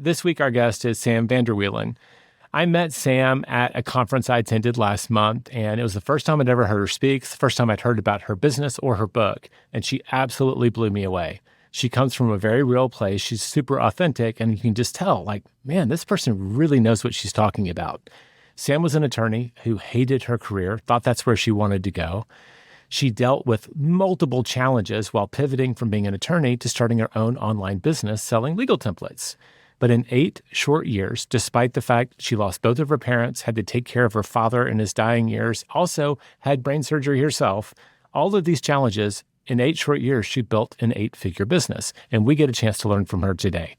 This week, our guest is Sam Vander Wielen. I met Sam at a conference I attended last month, and it was the first time I'd ever heard her speak. It's the first time I'd heard about her business or her book, and she absolutely blew me away. She comes from a very real place. She's super authentic, and you can just tell, like, man, this person really knows what she's talking about. Sam was an attorney who hated her career, thought that's where she wanted to go. She dealt with multiple challenges while pivoting from being an attorney to starting her own online business selling legal templates. But in 8 short years, despite the fact she lost both of her parents, had to take care of her father in his dying years, also had brain surgery herself, all of these challenges, in 8 short years, she built an 8-figure business. And we get a chance to learn from her today.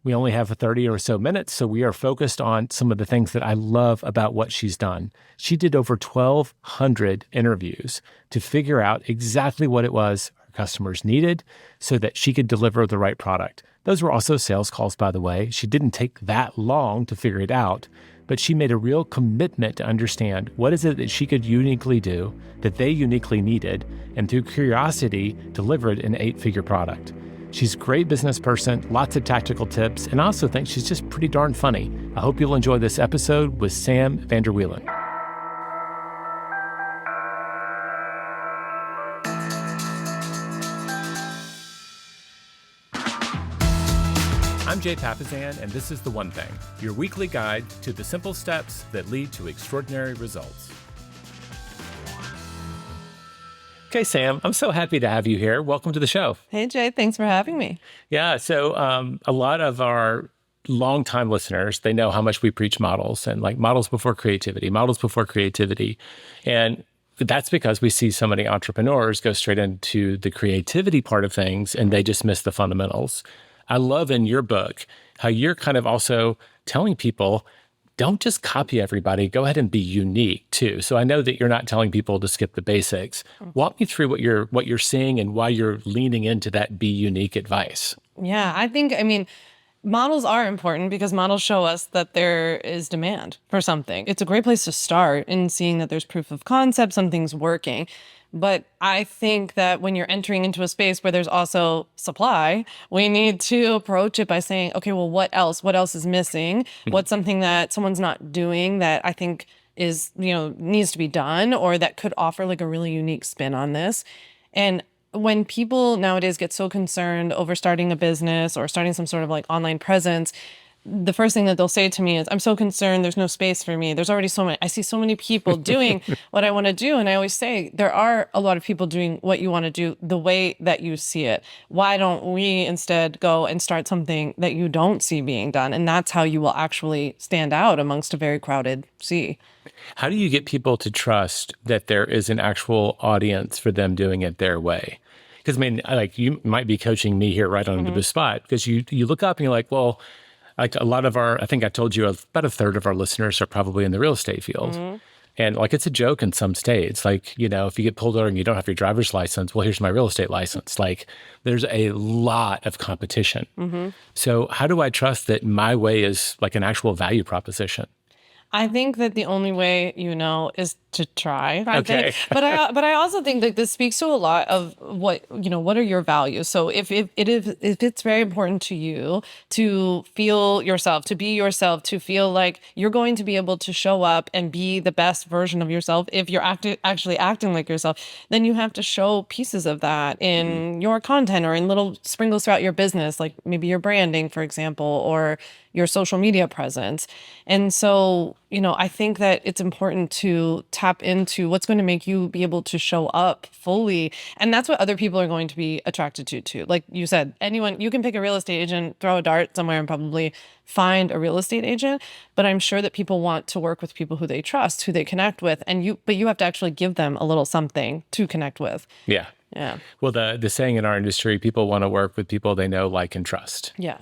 We only have 30 or so minutes, so we are focused on some of the things that I love about what she's done. She did over 1,200 interviews to figure out exactly what it was her customers needed so that she could deliver the right product. Those were also sales calls, by the way. She didn't take that long to figure it out, but she made a real commitment to understand what is it that she could uniquely do, that they uniquely needed, and through curiosity, delivered an 8-figure product. She's a great business person, lots of tactical tips, and I also think she's just pretty darn funny. I hope you'll enjoy this episode with Sam Vander Wielen. I'm Jay Papasan, and this is The One Thing, your weekly guide to the simple steps that lead to extraordinary results. Okay, Sam, I'm so happy to have you here. Welcome to the show. Hey, Jay. Thanks for having me. Yeah, so a lot of our longtime listeners, they know how much we preach models and like models before creativity. And that's because we see so many entrepreneurs go straight into the creativity part of things and they just miss the fundamentals. I love in your book how you're kind of also telling people, don't just copy everybody. Go ahead and be unique too. So I know that you're not telling people to skip the basics. Walk me through what you're seeing and why you're leaning into that be unique advice. Yeah, I mean, models are important because models show us that there is demand for something. It's a great place to start in seeing that there's proof of concept, something's working. But I think that when you're entering into a space where there's also supply, we need to approach it by saying, okay, well, what else? What else is missing? What's something that someone's not doing that I think is, needs to be done or that could offer like a really unique spin on this? And when people nowadays get so concerned over starting a business or starting some sort of like online presence, the first thing that they'll say to me is, I'm so concerned, there's no space for me. There's already I see so many people doing what I want to do. And I always say, there are a lot of people doing what you want to do the way that you see it. Why don't we instead go and start something that you don't see being done? And that's how you will actually stand out amongst a very crowded sea. How do you get people to trust that there is an actual audience for them doing it their way? Because I mean, like you might be coaching me here right onto the spot because you look up and you're like, well, like a lot of I think I told you about a third of our listeners are probably in the real estate field. And like, it's a joke in some states. Like, if you get pulled over and you don't have your driver's license, well, here's my real estate license. Like, there's a lot of competition. So how do I trust that my way is like an actual value proposition? I think that the only way is to try. I Okay. think. But I also think that this speaks to a lot of what are your values. So if it's very important to you to feel yourself, to be yourself, to feel like you're going to be able to show up and be the best version of yourself, if you're actually acting like yourself, then you have to show pieces of that in your content or in little sprinkles throughout your business, like maybe your branding, for example, or your social media presence. And so, I think that it's important to tap into what's going to make you be able to show up fully. And that's what other people are going to be attracted to too. Like you said, you can pick a real estate agent, throw a dart somewhere and probably find a real estate agent. But I'm sure that people want to work with people who they trust, who they connect with. But you have to actually give them a little something to connect with. Yeah. Yeah. Well, the saying in our industry, people want to work with people they know, like, and trust. Yeah.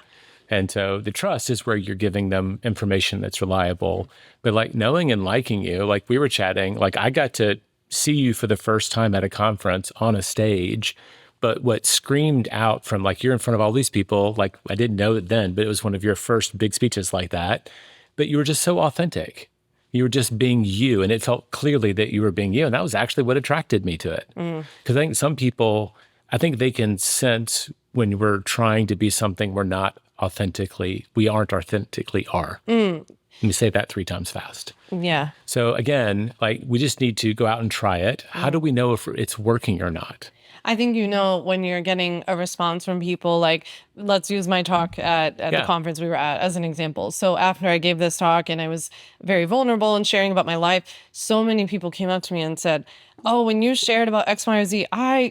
And so the trust is where you're giving them information that's reliable. But like knowing and liking you, like we were chatting, like I got to see you for the first time at a conference on a stage. But what screamed out from like, you're in front of all these people, like I didn't know it then, but it was one of your first big speeches like that. But you were just so authentic. You were just being you. And it felt clearly that you were being you. And that was actually what attracted me to it. Because I think some people, I think they can sense when we're trying to be something we're not we aren't authentically are. Let me say that 3 times fast. Yeah. So again, like we just need to go out and try it. How do we know if it's working or not? I think you know when you're getting a response from people. Like, let's use my talk at the conference we were at as an example. So after I gave this talk and I was very vulnerable and sharing about my life, so many people came up to me and said, oh, when you shared about X, Y, or Z,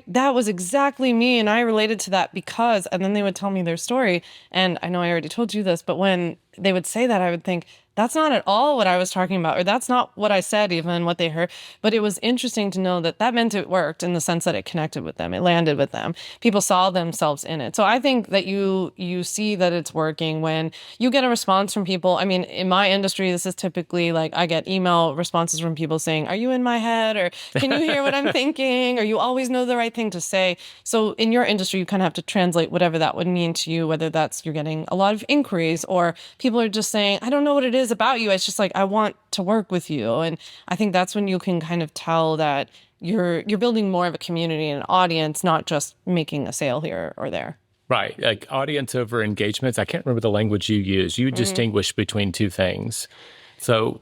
that was exactly me. And I related to that because, and then they would tell me their story. And I know I already told you this, but when they would say that, I would think, that's not at all what I was talking about, or that's not what I said, even what they heard. But it was interesting to know that that meant it worked in the sense that it connected with them. It landed with them. People saw themselves in it. So I think that you see that it's working when you get a response from people. I mean, in my industry, this is typically like I get email responses from people saying, are you in my head? Or can you hear what I'm thinking? Or you always know the right thing to say. So in your industry, you kind of have to translate whatever that would mean to you, whether that's you're getting a lot of inquiries or people are just saying, I don't know what it is about you. It's just like, I want to work with you. And I think that's when you can kind of tell that you're building more of a community and an audience, not just making a sale here or there. Right. Like audience over engagements. I can't remember the language you use. You distinguish between 2 things. So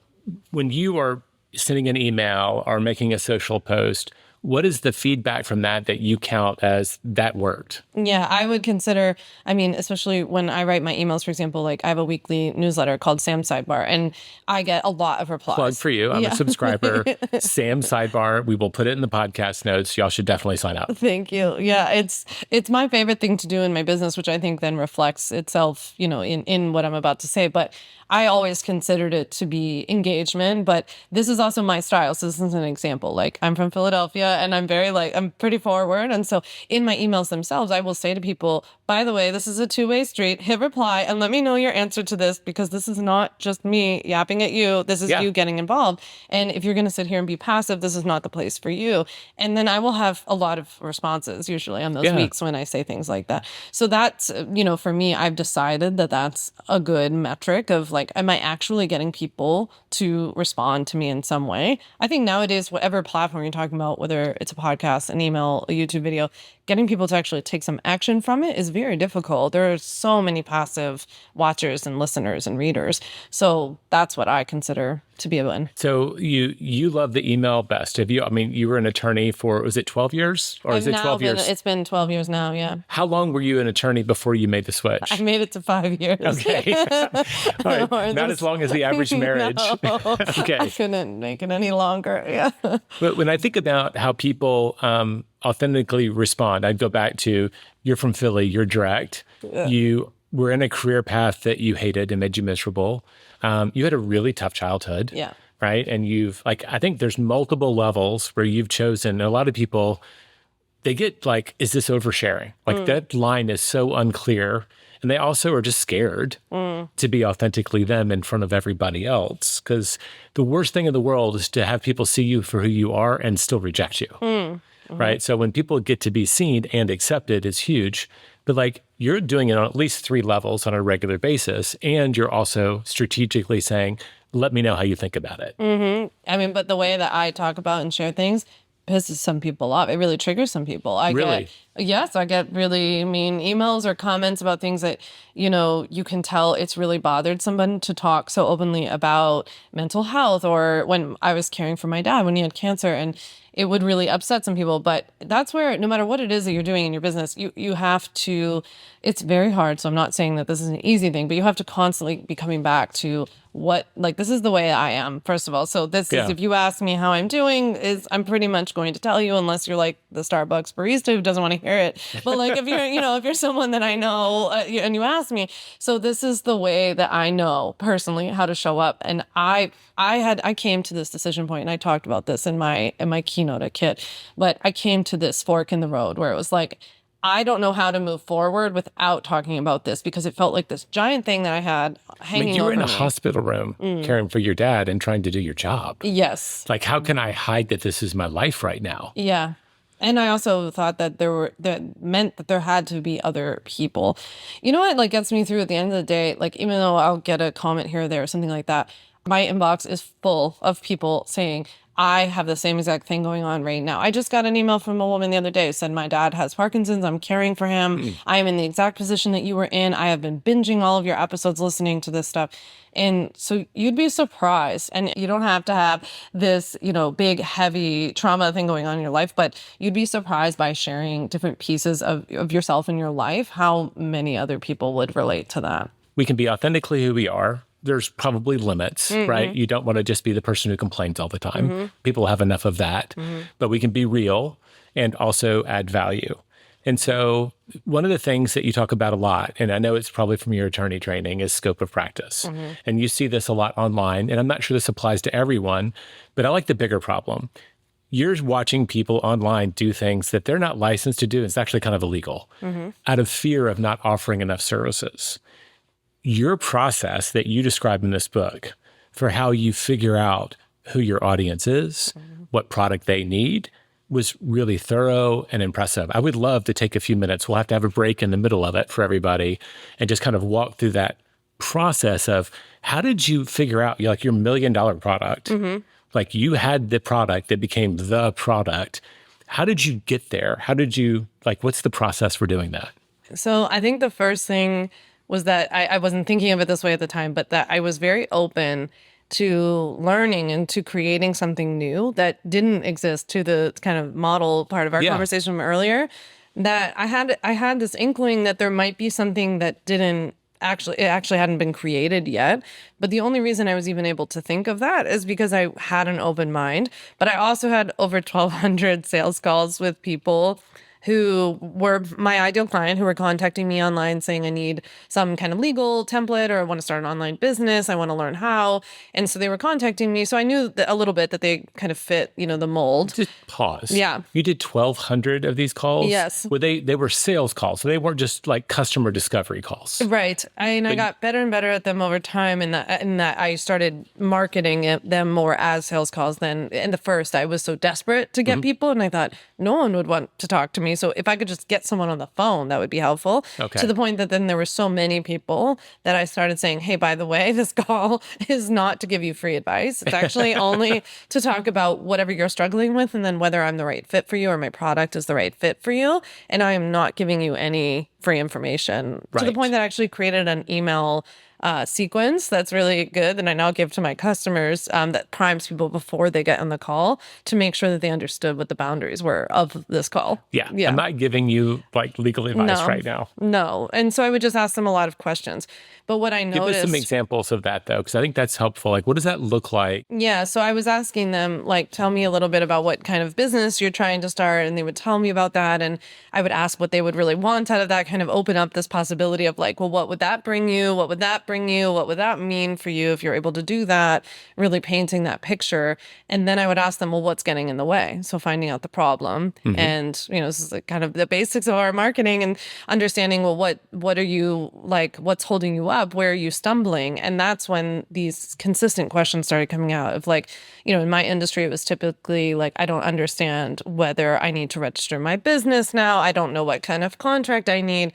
when you are sending an email or making a social post, what is the feedback from that you count as that worked? Yeah, I would consider, I mean, especially when I write my emails, for example, like I have a weekly newsletter called Sam Sidebar, and I get a lot of replies. Plug for you. I'm a subscriber. Sam Sidebar. We will put it in the podcast notes. Y'all should definitely sign up. Thank you. Yeah, it's my favorite thing to do in my business, which I think then reflects itself, in what I'm about to say. But I always considered it to be engagement, but this is also my style. So this is an example. Like I'm from Philadelphia and I'm I'm pretty forward. And so in my emails themselves, I will say to people, by the way, this is a 2-way street, hit reply and let me know your answer to this, because this is not just me yapping at you. This is you getting involved. And if you're going to sit here and be passive, this is not the place for you. And then I will have a lot of responses usually on those weeks when I say things like that. So that's, for me, I've decided that that's a good metric of like, am I actually getting people to respond to me in some way? I think nowadays, whatever platform you're talking about, whether it's a podcast, an email, a YouTube video, getting people to actually take some action from it is very difficult. There are so many passive watchers and listeners and readers. So that's what I consider to be a win. So you love the email best. You were an attorney for, was it 12 years? Or is it 12 years? It's been 12 years now, yeah. How long were you an attorney before you made the switch? I made it to 5 years. Okay. All right. Not as long as the average marriage. No. Okay. I couldn't make it any longer, yeah. But when I think about how people authentically respond, I'd go back to, you're from Philly, you're direct. Yeah. You were in a career path that you hated and made you miserable. You had a really tough childhood. Yeah. Right. And I think there's multiple levels where you've chosen. A lot of people, they get like, is this oversharing? Like that line is so unclear. And they also are just scared to be authentically them in front of everybody else. Because the worst thing in the world is to have people see you for who you are and still reject you. Right. So when people get to be seen and accepted, it's huge. But like you're doing it on at least 3 levels on a regular basis. And you're also strategically saying, let me know how you think about it. I mean, but the way that I talk about and share things pisses some people off. It really triggers some people. I get really mean emails or comments about things that, you can tell it's really bothered someone to talk so openly about mental health, or when I was caring for my dad when he had cancer, and it would really upset some people. But that's where, no matter what it is that you're doing in your business, you have to, it's very hard. So I'm not saying that this is an easy thing, but you have to constantly be coming back to this is the way I am, first of all. So this is, if you ask me how I'm doing, I'm pretty much going to tell you, unless you're like the Starbucks barista who doesn't want to hear it. But like, if you're, if you're someone that I know and you ask me, so this is the way that I know personally how to show up. And I came to this decision point, and I talked about this in my keynote at KIT, but I came to this fork in the road where it was like, I don't know how to move forward without talking about this, because it felt like this giant thing that I had hanging over me. You were in a hospital room caring for your dad and trying to do your job. Yes. Like, how can I hide that this is my life right now? Yeah. And I also thought that that meant that there had to be other people. You know what like gets me through at the end of the day? Like, even though I'll get a comment here or there or something like that, my inbox is full of people saying, I have the same exact thing going on right now. I just got an email from a woman the other day who said, my dad has Parkinson's. I'm caring for him. I am in the exact position that you were in. I have been binging all of your episodes, listening to this stuff. And so you'd be surprised, and you don't have to have this, big, heavy trauma thing going on in your life, but you'd be surprised by sharing different pieces of yourself in your life, how many other people would relate to that. We can be authentically who we are. There's probably limits, right? You don't want to just be the person who complains all the time. People have enough of that, but we can be real and also add value. And so one of the things that you talk about a lot, and I know it's probably from your attorney training, is scope of practice. And you see this a lot online, and I'm not sure this applies to everyone, but I like the bigger problem. You're watching people online do things that they're not licensed to do. It's actually kind of illegal out of fear of not offering enough services. Your process that you describe in this book for how you figure out who your audience is, what product they need, was really thorough and impressive. I would love to take a few minutes. We'll have to have a break in the middle of it for everybody and just kind of walk through that process of how did you figure out your $1 million product? Like you had the product that became the product. How did you get there? How did you, what's the process for doing that? So I think the first thing was that I wasn't thinking of it this way at the time, but that I was very open to learning and to creating something new that didn't exist, to the kind of model part of our conversation from earlier, that I had this inkling that there might be something that it actually hadn't been created yet. But the only reason I was even able to think of that is because I had an open mind. But I also had over 1,200 sales calls with people who were my ideal client, who were contacting me online saying, I need some kind of legal template, or I want to start an online business. I want to learn how. And so they were contacting me. So I knew a little bit that they kind of fit, the mold. Just pause. Yeah. You did 1,200 of these calls? Yes. Well, they were sales calls. So they weren't just customer discovery calls. Right. I got better and better at them over time. And that I started marketing them more as sales calls than in the first. I was so desperate to get people. And I thought no one would want to talk to me. So if I could just get someone on the phone, that would be helpful. Okay. To the point that then there were so many people that I started saying, hey, by the way, this call is not to give you free advice. It's actually only to talk about whatever you're struggling with, and then whether I'm the right fit for you or my product is the right fit for you. And I am not giving you any free information. Right. To the point that I actually created an email sequence that's really good that I now give to my customers, that primes people before they get on the call to make sure that they understood what the boundaries were of this call. Yeah. I'm not giving you legal advice right now. No. And so I would just ask them a lot of questions. But what I noticed... Give us some examples of that, though, because I think that's helpful. What does that look like? Yeah. So I was asking them, tell me a little bit about what kind of business you're trying to start. And they would tell me about that. And I would ask what they would really want out of that, kind of open up this possibility of well, what would that bring you? What would that bring you? What would that mean for you if you're able to do that? Really painting that picture. And then I would ask them, well, what's getting in the way? So finding out the problem. And, this is kind of the basics of our marketing, and understanding, well, what are you what's holding you up? Where are you stumbling? And that's when these consistent questions started coming out of in my industry, it was typically I don't understand whether I need to register my business now. I don't know what kind of contract I need.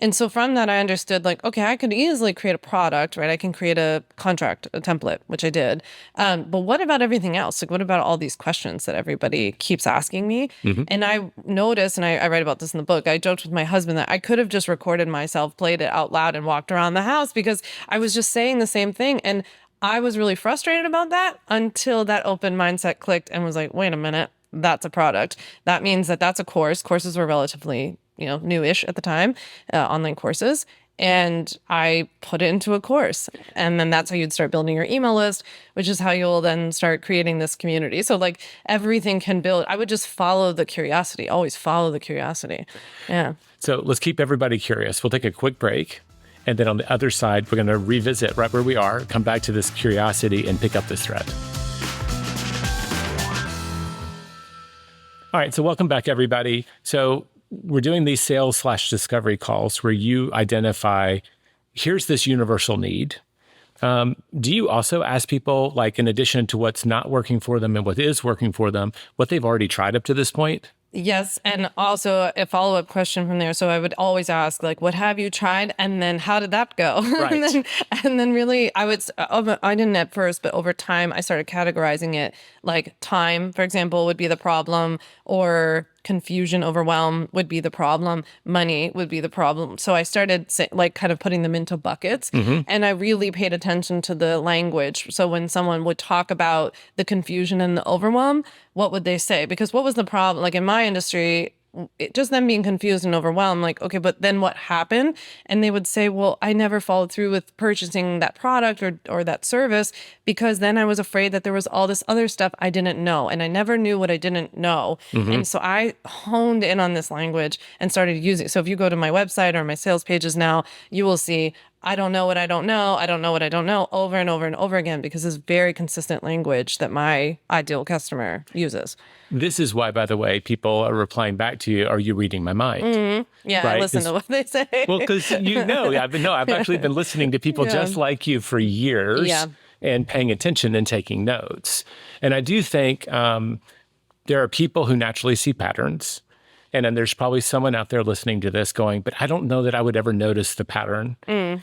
And so from that, I understood okay, I could easily create a product, right? I can create a contract, a template, which I did. But what about everything else? What about all these questions that everybody keeps asking me? And I noticed, and I write about this in the book, I joked with my husband that I could have just recorded myself, played it out loud, and walked around the house because I was just saying the same thing. And I was really frustrated about that until that open mindset clicked and was wait a minute, that's a product. That means that's a course. Courses were relatively newish at the time, online courses. And I put it into a course. And then that's how you'd start building your email list, which is how you'll then start creating this community. So everything can build. I would just follow the curiosity, always follow the curiosity. Yeah. So let's keep everybody curious. We'll take a quick break. And then on the other side, we're going to revisit right where we are, come back to this curiosity and pick up this thread. All right. So welcome back, everybody. So we're doing these sales/discovery calls where you identify, here's this universal need. Do you also ask people, in addition to what's not working for them and what is working for them, what they've already tried up to this point? Yes, and also a follow-up question from there. So I would always ask, like, what have you tried? And then how did that go? Right. And then really, I didn't at first, but over time, I started categorizing it like time, for example, would be the problem, or confusion, overwhelm would be the problem, money would be the problem. So I started like kind of putting them into buckets, and I really paid attention to the language. So when someone would talk about the confusion and the overwhelm, what would they say? Because what was the problem? Like in my industry, just them being confused and overwhelmed, like, okay, but then what happened? And they would say, well, I never followed through with purchasing that product or that service because then I was afraid that there was all this other stuff I didn't know. And I never knew what I didn't know. And so I honed in on this language and started using it. So if you go to my website or my sales pages now, you will see I don't know what I don't know. I don't know what I don't know over and over and over again because it's very consistent language that my ideal customer uses. This is why, by the way, people are replying back to you, are you reading my mind? Yeah, Right? I listen to what they say. Well, because I've actually been listening to people just like you for years and paying attention and taking notes. And I do think there are people who naturally see patterns. And then there's probably someone out there listening to this going, but I don't know that I would ever notice the pattern.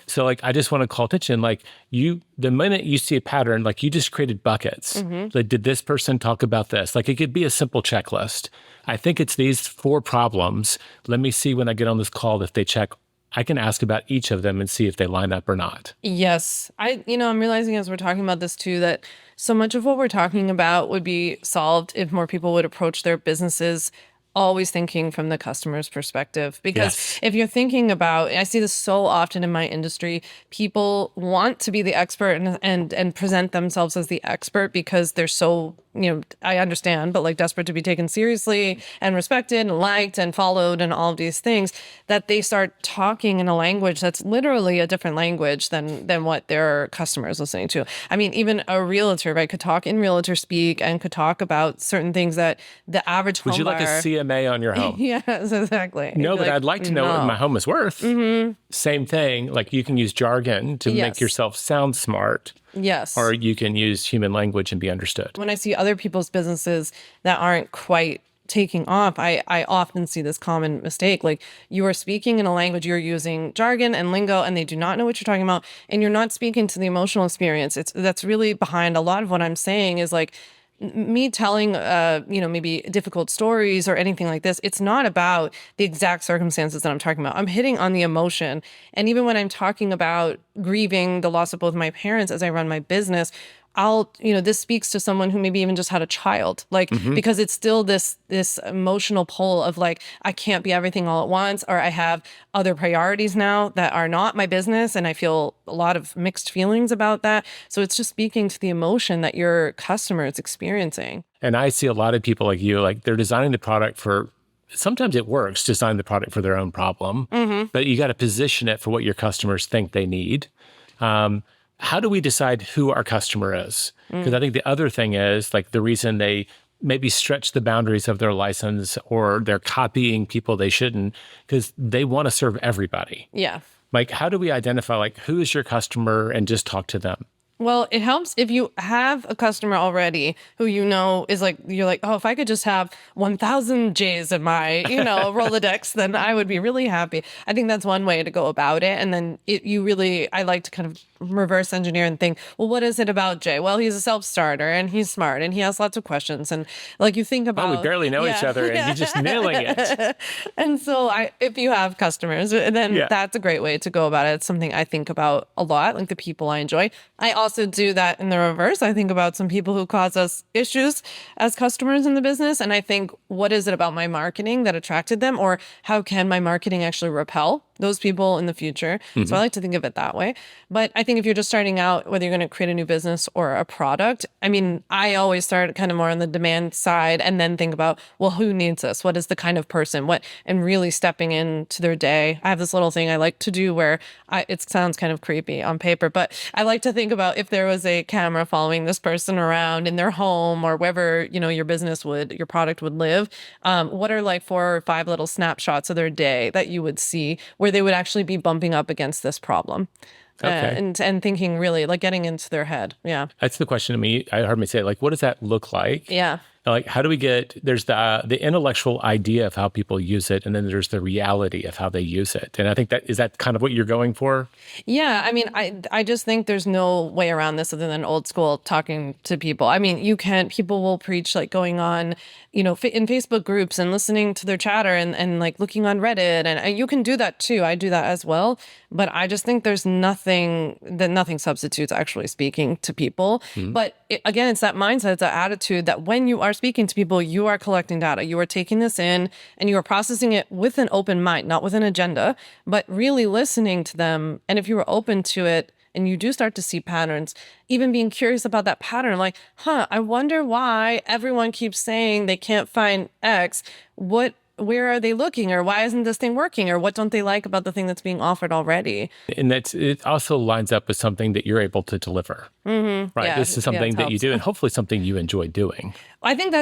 So like, I just want to call attention, like the minute you see a pattern, like you just created buckets. Like, did this person talk about this? Like it could be a simple checklist. I think it's these 4 problems. Let me see when I get on this call, if they check, I can ask about each of them and see if they line up or not. Yes. I'm realizing as we're talking about this too, that so much of what we're talking about would be solved if more people would approach their businesses always thinking from the customer's perspective. Because if you're thinking about, I see this so often in my industry, people want to be the expert and present themselves as the expert because they're so, I understand, but like desperate to be taken seriously and respected and liked and followed and all of these things, that they start talking in a language that's literally a different language than what their customer is listening to. I mean, even a realtor, right, could talk in realtor speak and could talk about certain things that the average home Would you like a CMA on your home? Yes, exactly. No, but I'd like to know what my home is worth. Same thing. Like you can use jargon to make yourself sound smart. Yes. Or you can use human language and be understood. When I see other people's businesses that aren't quite taking off, I often see this common mistake. Like you are speaking in a language, you're using jargon and lingo, and they do not know what you're talking about. And you're not speaking to the emotional experience. That's really behind a lot of what I'm saying is like, me telling, maybe difficult stories or anything like this, it's not about the exact circumstances that I'm talking about. I'm hitting on the emotion. And even when I'm talking about grieving the loss of both my parents as I run my business, this speaks to someone who maybe even just had a child, like, because it's still this emotional pull of like, I can't be everything all at once, or I have other priorities now that are not my business. And I feel a lot of mixed feelings about that. So it's just speaking to the emotion that your customer is experiencing. And I see a lot of people like you, like they're designing the product for, sometimes it works, design the product for their own problem, but you got to position it for what your customers think they need. How do we decide who our customer is? Because I think the other thing is like the reason they maybe stretch the boundaries of their license or they're copying people they shouldn't, because they want to serve everybody. Yeah. Like, how do we identify like who is your customer and just talk to them? Well, it helps if you have a customer already who is like, you're like, oh, if I could just have 1,000 J's in my, Rolodex, then I would be really happy. I think that's one way to go about it. And then I like to kind of reverse engineer and think, well, what is it about Jay? Well, he's a self-starter and he's smart and he has lots of questions. And like you think about... Oh, we barely know each other and you're just nailing it. And so if you have customers, then that's a great way to go about it. It's something I think about a lot, like the people I enjoy. I also do that in the reverse. I think about some people who cause us issues as customers in the business. And I think, what is it about my marketing that attracted them? Or how can my marketing actually repel those people in the future? So I like to think of it that way. But I think if you're just starting out, whether you're going to create a new business or a product, I mean, I always start kind of more on the demand side and then think about, well, who needs this? What is the kind of person? And really stepping into their day. I have this little thing I like to do where it sounds kind of creepy on paper, but I like to think about if there was a camera following this person around in their home or wherever, your product would live, what are like 4 or 5 little snapshots of their day that you would see where they would actually be bumping up against this problem. Okay. And thinking really like getting into their head. Yeah. That's the question to me. I heard me say, like, what does that look like? Yeah. Like, how do we get, there's the intellectual idea of how people use it, and then there's the reality of how they use it. And I think is that kind of what you're going for? Yeah, I mean, I just think there's no way around this other than old school talking to people. I mean, people will preach like going on, in Facebook groups and listening to their chatter and like looking on Reddit. And you can do that too. I do that as well. But I just think there's nothing substitutes actually speaking to people. But again, it's that mindset, it's that attitude that when you are speaking to people, you are collecting data. You are taking this in and you are processing it with an open mind, not with an agenda, but really listening to them. And if you were open to it and you do start to see patterns, even being curious about that pattern, like, I wonder why everyone keeps saying they can't find X. Where are they looking, or why isn't this thing working, or what don't they like about the thing that's being offered already? And it also lines up with something that you're able to deliver, right? Yeah, this is something that you do, and hopefully something you enjoy doing. I think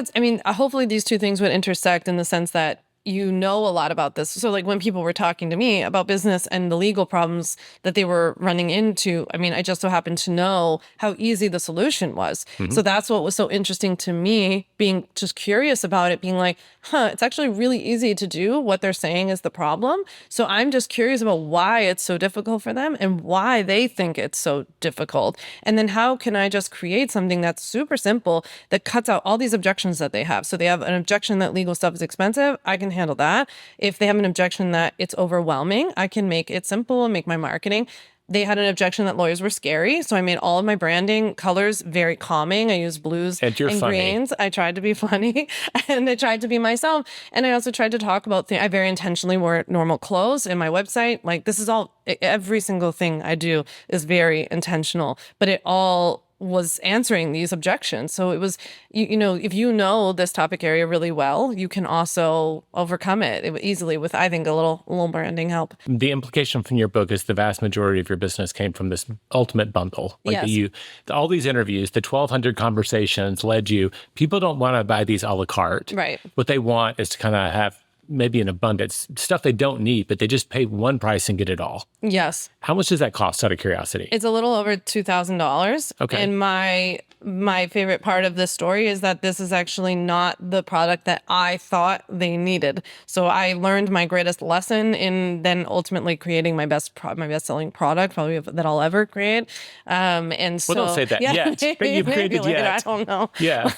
hopefully these two things would intersect in the sense that you know a lot about this. So like when people were talking to me about business and the legal problems that they were running into, I just so happened to know how easy the solution was. So that's what was so interesting to me, being just curious about it, being like, it's actually really easy to do what they're saying is the problem. So I'm just curious about why it's so difficult for them and why they think it's so difficult. And then how can I just create something that's super simple that cuts out all these objections that they have? So they have an objection that legal stuff is expensive. I can handle that. If they have an objection that it's overwhelming, I can make it simple and make my marketing. They had an objection that lawyers were scary. So I made all of my branding colors very calming. I used blues and greens. I tried to be funny and I tried to be myself. And I also tried to talk about things. I very intentionally wore normal clothes in my website. Like this is every single thing I do is very intentional, but it all was answering these objections. So it was, if you know this topic area really well, you can also overcome it easily with, I think, a little branding help. The implication from your book is the vast majority of your business came from this ultimate bundle. Like yes. All these interviews, the 1,200 conversations led you. People don't want to buy these a la carte. Right. What they want is to kind of have maybe an abundance, stuff they don't need, but they just pay one price and get it all. Yes. How much does that cost, out of curiosity? It's a little over $2,000. Okay. And my favorite part of this story is that this is actually not the product that I thought they needed. So I learned my greatest lesson in then ultimately creating my best selling product, probably that I'll ever create. And so, well, don't say that yet. But you've created yet. I don't know. Yeah.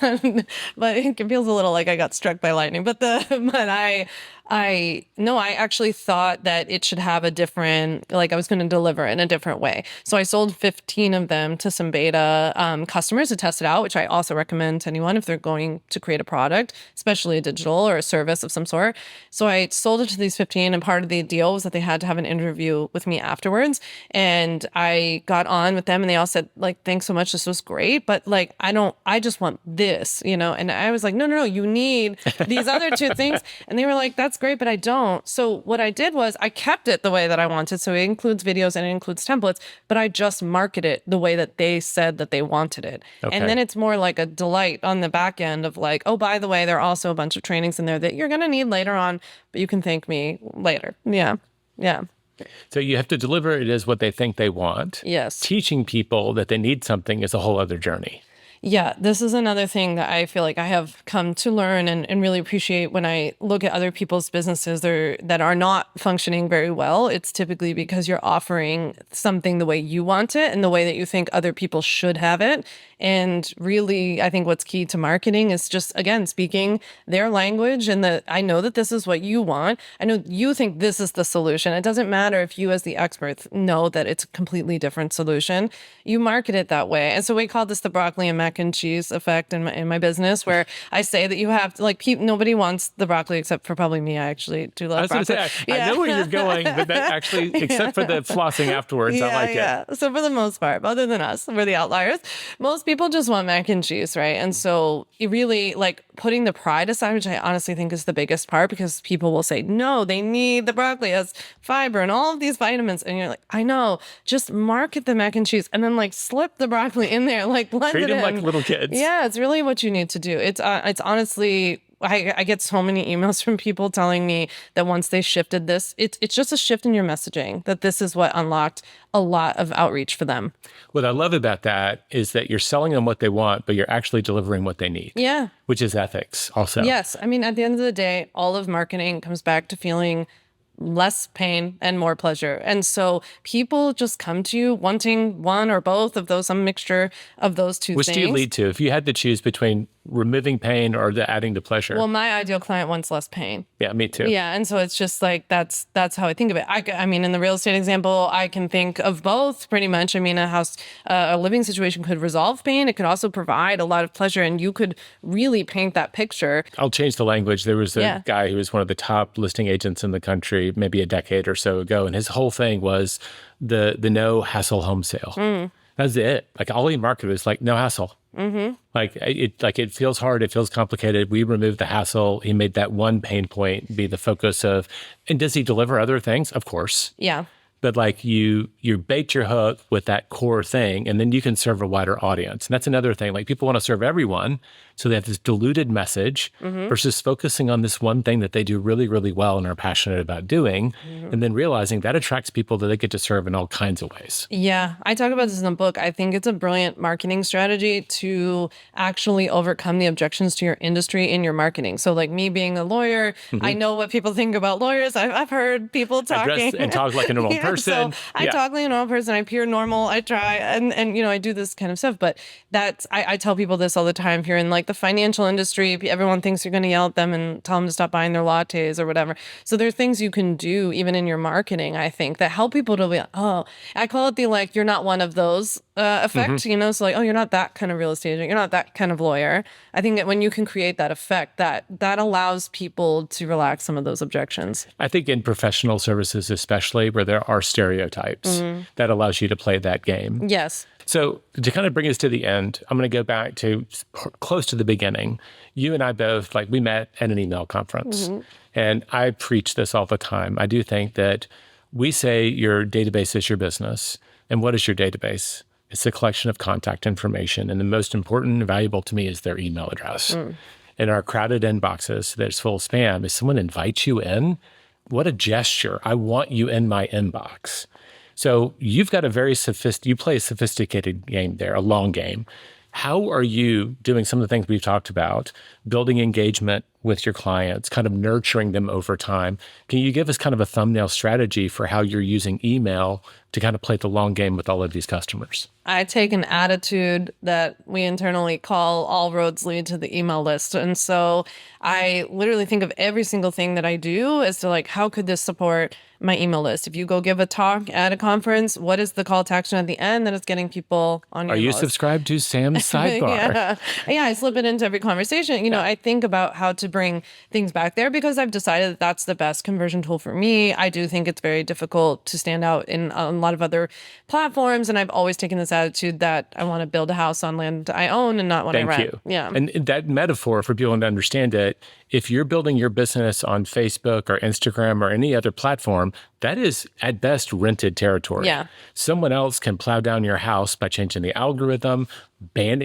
But it feels a little like I got struck by lightning. But I actually thought that it should have a different, like I was going to deliver in a different way. So I sold 15 of them to some beta customers to test it out, which I also recommend to anyone if they're going to create a product, especially a digital or a service of some sort. So I sold it to these 15, and part of the deal was that they had to have an interview with me afterwards. And I got on with them and they all said, like, thanks so much. This was great. But like, I just want this, And I was like, no, you need these other two things. And they were like, that's great, but I don't. So what I did was I kept it the way that I wanted. So it includes videos and it includes templates, but I just market it the way that they said that they wanted it. Okay. And then it's more like a delight on the back end of like, oh, by the way, there are also a bunch of trainings in there that you're going to need later on, but you can thank me later. Yeah. Yeah. So you have to deliver it as what they think they want. Yes. Teaching people that they need something is a whole other journey. Yeah, this is another thing that I feel like I have come to learn and really appreciate when I look at other people's businesses that are not functioning very well. It's typically because you're offering something the way you want it and the way that you think other people should have it. And really, I think what's key to marketing is just, again, speaking their language and that I know that this is what you want. I know you think this is the solution. It doesn't matter if you as the experts know that it's a completely different solution. You market it that way. And so we call this the broccoli and mac and cheese effect in my business, where I say that you have to, like, nobody wants the broccoli except for probably me. I actually do love broccoli. I was going to say, I know where you're going, but that actually, except for the flossing afterwards, I like it. So for the most part, other than us, we're the outliers. Most people just want mac and cheese, right? And so it really, like, putting the pride aside, which I honestly think is the biggest part, because people will say, no, they need the broccoli, it has fiber and all of these vitamins. And you're like, I know, just market the mac and cheese and then like slip the broccoli in there, like blend Treat it in. them like little kids. Yeah, it's really what you need to do. It's honestly, I get so many emails from people telling me that once they shifted this, it's just a shift in your messaging, that this is what unlocked a lot of outreach for them. What I love about that is that you're selling them what they want, but you're actually delivering what they need. Yeah. Which is ethics also. Yes. I mean, at the end of the day, all of marketing comes back to feeling less pain and more pleasure. And so people just come to you wanting one or both of those, some mixture of those two Which things. do you lead to? If you had to choose between removing pain or adding to pleasure? Well, my ideal client wants less pain. Yeah, me too. Yeah, and so it's just like that's how I think of it. I mean, in the real estate example, I can think of both pretty much. I mean, a living situation could resolve pain. It could also provide a lot of pleasure, and you could really paint that picture. I'll change the language. There was a guy who was one of the top listing agents in the country, maybe a decade or so ago, and his whole thing was the no hassle home sale. That's it. Like all he marketed was like no hassle. Like it feels hard. It feels complicated. We removed the hassle. He made that one pain point be the focus of, and does he deliver other things? Of course. Yeah. But like you bait your hook with that core thing, and then you can serve a wider audience. And that's another thing. Like people want to serve everyone. So they have this diluted message versus focusing on this one thing that they do really, really well and are passionate about doing. And then realizing that attracts people that they get to serve in all kinds of ways. Yeah. I talk about this in the book. I think it's a brilliant marketing strategy to actually overcome the objections to your industry in your marketing. So like me being a lawyer, I know what people think about lawyers. I've heard people talking. I dress and talk like a normal person. So I talk like a normal person. I appear normal. I try and you know, I do this kind of stuff. But that's I tell people this all the time. If you're in like the financial industry, everyone thinks you're going to yell at them and tell them to stop buying their lattes or whatever. So there are things you can do even in your marketing, I think, that help people to be, oh, I call it the like, you're not one of those effect, you know? So like, oh, you're not that kind of real estate agent. You're not that kind of lawyer. I think that when you can create that effect, that allows people to relax some of those objections. I think in professional services, especially where there are stereotypes, that allows you to play that game. Yes. So to kind of bring us to the end, I'm going to go back to close to the beginning. You and I both, like we met at an email conference, and I preach this all the time. I do think that we say your database is your business. And what is your database? It's a collection of contact information. And the most important and valuable to me is their email address. In our crowded inboxes that's full of spam, if someone invites you in, what a gesture. I want you in my inbox. So you've got you play a sophisticated game there, a long game. How are you doing some of the things we've talked about, building engagement with your clients, kind of nurturing them over time? Can you give us kind of a thumbnail strategy for how you're using email to kind of play the long game with all of these customers? I take an attitude that we internally call all roads lead to the email list. And so I literally think of every single thing that I do as to like, how could this support my email list? If you go give a talk at a conference, what is the call to action at the end that is getting people on your Are you list? subscribed to Sam's sidebar? Yeah, I slip it into every conversation. You know, I think about how to bring things back there because I've decided that that's the best conversion tool for me. I do think it's very difficult to stand out in a lot of other platforms. And I've always taken this attitude that I want to build a house on land I own and not one I rent. Thank you. Yeah. And that metaphor, for people to understand it, if you're building your business on Facebook or Instagram or any other platform, that is at best rented territory. Yeah. Someone else can plow down your house by changing the algorithm,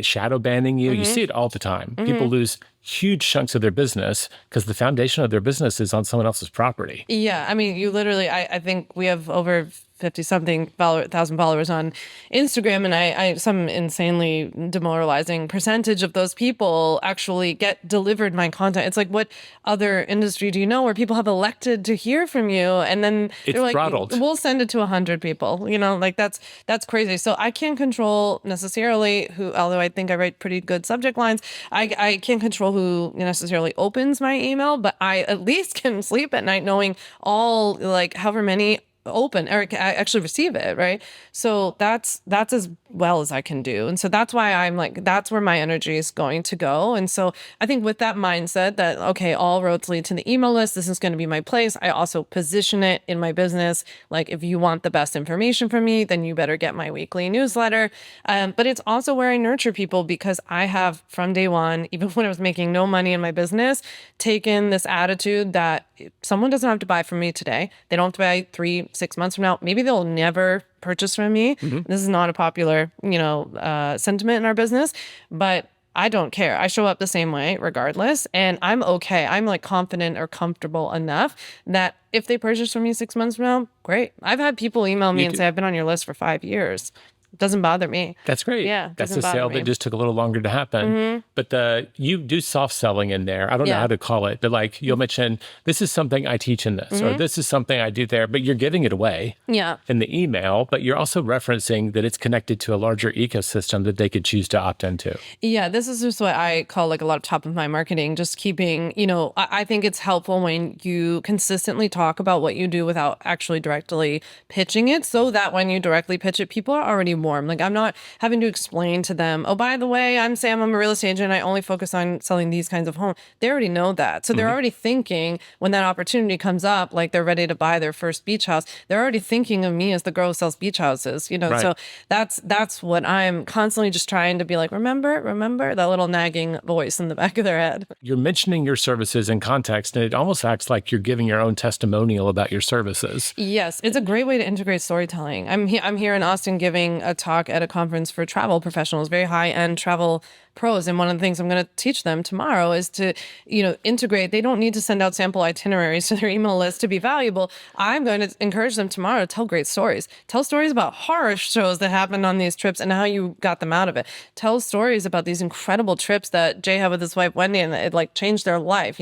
shadow banning you. You see it all the time. People lose huge chunks of their business because the foundation of their business is on someone else's property. Yeah. I mean, you literally, I think we have over 50-something thousand followers on Instagram, and I some insanely demoralizing percentage of those people actually get delivered my content. It's like, what other industry do you know where people have elected to hear from you, and then It's they're like, throttled. we'll send it to 100 people. You know, like that's crazy. So I can't control necessarily who, although I think I write pretty good subject lines, I can't control who necessarily opens my email, but I at least can sleep at night knowing all, like, however many open or I actually receive it, right? So that's as well as I can do. And so that's why I'm like, that's where my energy is going to go. And so I think with that mindset that, okay, all roads lead to the email list, this is going to be my place. I also position it in my business. Like, if you want the best information from me, then you better get my weekly newsletter. But it's also where I nurture people, because I have from day one, even when I was making no money in my business, taken this attitude that someone doesn't have to buy from me today. They don't have to buy 3-6 months from now. Maybe they'll never purchase from me. This is not a popular, sentiment in our business, but I don't care. I show up the same way regardless, and I'm okay. I'm like confident or comfortable enough that if they purchase from me 6 months from now, great. I've had people email me and say, I've been on your list for 5 years. It doesn't bother me. That's great. Yeah, That's doesn't a sale bother me. that just took a little longer to happen. But you do soft selling in there. I don't know how to call it, but like you'll mention, this is something I teach in this, or this is something I do there, but you're giving it away in the email, but you're also referencing that it's connected to a larger ecosystem that they could choose to opt into. Yeah, this is just what I call like a lot of top of mind marketing, just keeping, I think it's helpful when you consistently talk about what you do without actually directly pitching it, so that when you directly pitch it, people are already warm. Like I'm not having to explain to them, oh, by the way, I'm Sam, I'm a real estate agent. I only focus on selling these kinds of homes. They already know that. So they're already thinking when that opportunity comes up, like they're ready to buy their first beach house, they're already thinking of me as the girl who sells beach houses, Right. So that's what I'm constantly just trying to be like, remember that little nagging voice in the back of their head. You're mentioning your services in context, and it almost acts like you're giving your own testimonial about your services. Yes, it's a great way to integrate storytelling. I'm here in Austin giving a talk at a conference for travel professionals, very high-end travel pros. And one of the things I'm going to teach them tomorrow is to, integrate. They don't need to send out sample itineraries to their email list to be valuable. I'm going to encourage them tomorrow to tell great stories. Tell stories about horror shows that happened on these trips and how you got them out of it. Tell stories about these incredible trips that Jay had with his wife, Wendy, and it like changed their life.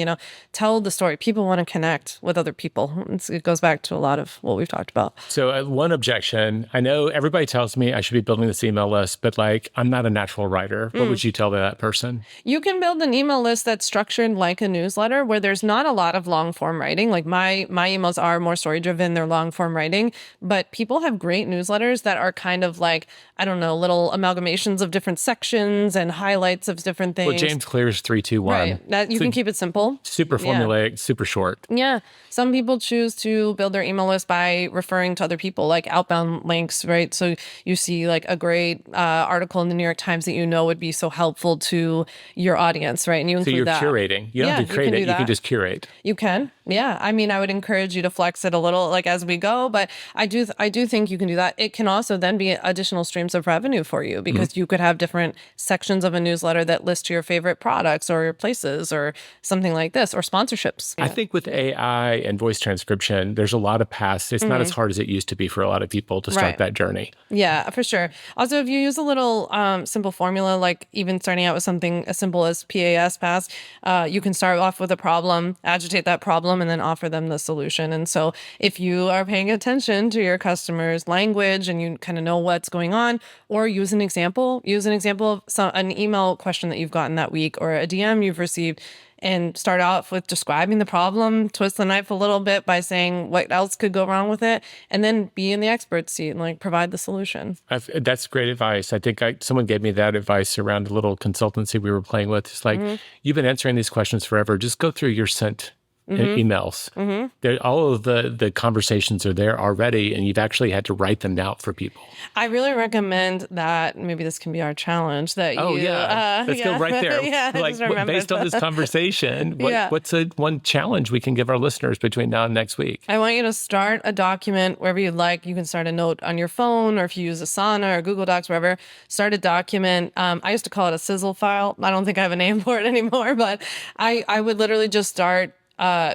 Tell the story. People want to connect with other people. It goes back to a lot of what we've talked about. So one objection, I know everybody tells me I should be building this email list, but like I'm not a natural writer. What would you tell that person? You can build an email list that's structured like a newsletter where there's not a lot of long form writing. Like my emails are more story driven, they're long form writing, but people have great newsletters that are kind of like, I don't know, little amalgamations of different sections and highlights of different things. Well, James Clear's 3-2-1. Right. You can keep it simple. Super formulaic, super short. Yeah. Some people choose to build their email list by referring to other people, like outbound links, right? So you see like a great article in the New York Times that would be so helpful to your audience, right? And you include that. So you're curating. You don't have to create it. You can just curate. You can. Yeah. I mean, I would encourage you to flex it a little like as we go, but I do think you can do that. It can also then be additional streams of revenue for you because you could have different sections of a newsletter that list your favorite products or your places or something like this, or sponsorships. I think with AI and voice transcription, there's a lot of paths. It's not as hard as it used to be for a lot of people to start that journey. Yeah, for sure. Also, if you use a little simple formula, like even starting out with something as simple as pass, you can start off with a problem, agitate that problem, and then offer them the solution. And so if you are paying attention to your customers' language and you kind of know what's going on, or use an example of an email question that you've gotten that week or a DM you've received, and start off with describing the problem, twist the knife a little bit by saying what else could go wrong with it, and then be in the expert seat and like provide the solution. That's great advice. I think someone gave me that advice around a little consultancy we were playing with. It's like, you've been answering these questions forever. Just go through your sent emails. All of the conversations are there already, and you've actually had to write them out for people. I really recommend that. Maybe this can be our challenge. That Let's go right there. Based on this conversation, what's one challenge we can give our listeners between now and next week? I want you to start a document wherever you'd like. You can start a note on your phone, or if you use Asana or Google Docs, wherever. Start a document. I used to call it a sizzle file. I don't think I have a name for it anymore, but I would literally just start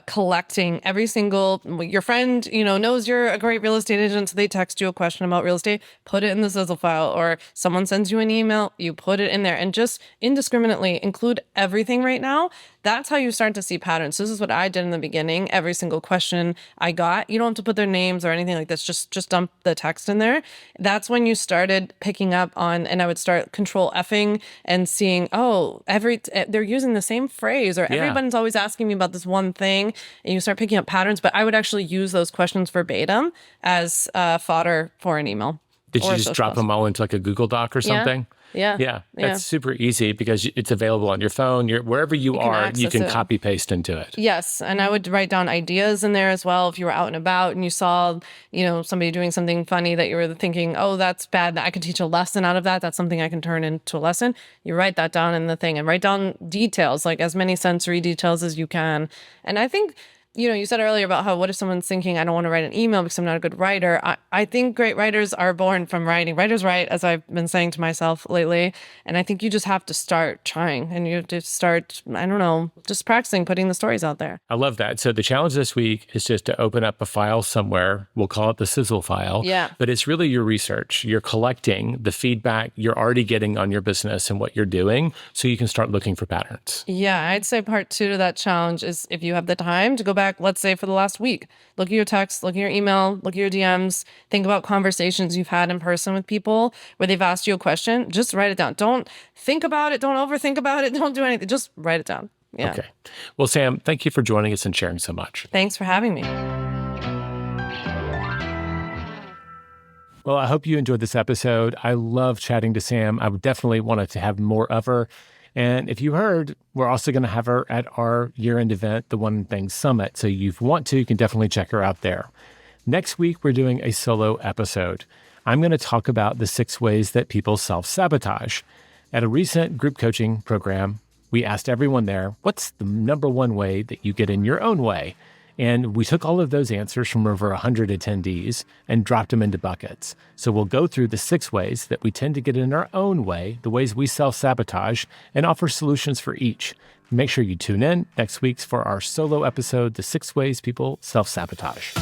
collecting every single, your friend, knows you're a great real estate agent, so they text you a question about real estate, put it in the sizzle file, or someone sends you an email, you put it in there, and just indiscriminately include everything right now. That's how you start to see patterns. This is what I did in the beginning. Every single question I got, you don't have to put their names or anything like this. Just dump the text in there. That's when you started picking up on, and I would start control Fing and seeing, they're using the same phrase, or everyone's always asking me about this one thing, and you start picking up patterns. But I would actually use those questions verbatim as fodder for an email. Did you just drop them all into like a Google Doc or something? Yeah. That's super easy because it's available on your phone. Wherever you are, you can copy paste into it. Yes, and I would write down ideas in there as well. If you were out and about and you saw, somebody doing something funny that you were thinking, oh, that's bad, I could teach a lesson out of that. That's something I can turn into a lesson. You write that down in the thing and write down details, like as many sensory details as you can. And I think You said earlier about how, what if someone's thinking, I don't want to write an email because I'm not a good writer. I think great writers are born from writing. Writers write, as I've been saying to myself lately. And I think you just have to start trying, and you have to start, I don't know, just practicing putting the stories out there. I love that. So the challenge this week is just to open up a file somewhere. We'll call it the sizzle file. Yeah. But it's really your research. You're collecting the feedback you're already getting on your business and what you're doing, so you can start looking for patterns. Yeah, I'd say part 2 to that challenge is, if you have the time to go back, let's say for the last week, look at your texts, look at your email, look at your DMs, think about conversations you've had in person with people where they've asked you a question. Just write it down. Don't think about it. Don't overthink about it. Don't do anything. Just write it down. Yeah. Okay. Well, Sam, thank you for joining us and sharing so much. Thanks for having me. Well, I hope you enjoyed this episode. I love chatting to Sam. I would definitely want to have more of her. And if you heard, we're also going to have her at our year-end event, the One Thing Summit. So if you want to, you can definitely check her out there. Next week, we're doing a solo episode. I'm going to talk about the 6 ways that people self-sabotage. At a recent group coaching program, we asked everyone there, what's the number one way that you get in your own way? And we took all of those answers from over 100 attendees and dropped them into buckets. So we'll go through the 6 ways that we tend to get in our own way, the ways we self-sabotage, and offer solutions for each. Make sure you tune in next week for our solo episode, The 6 Ways People Self-Sabotage.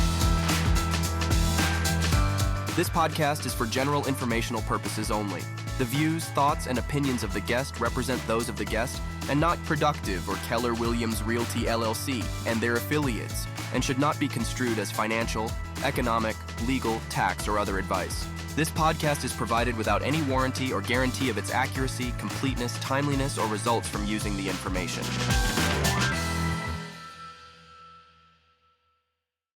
This podcast is for general informational purposes only. The views, thoughts, and opinions of the guest represent those of the guest and not Productive or Keller Williams Realty LLC and their affiliates, and should not be construed as financial, economic, legal, tax, or other advice. This podcast is provided without any warranty or guarantee of its accuracy, completeness, timeliness, or results from using the information.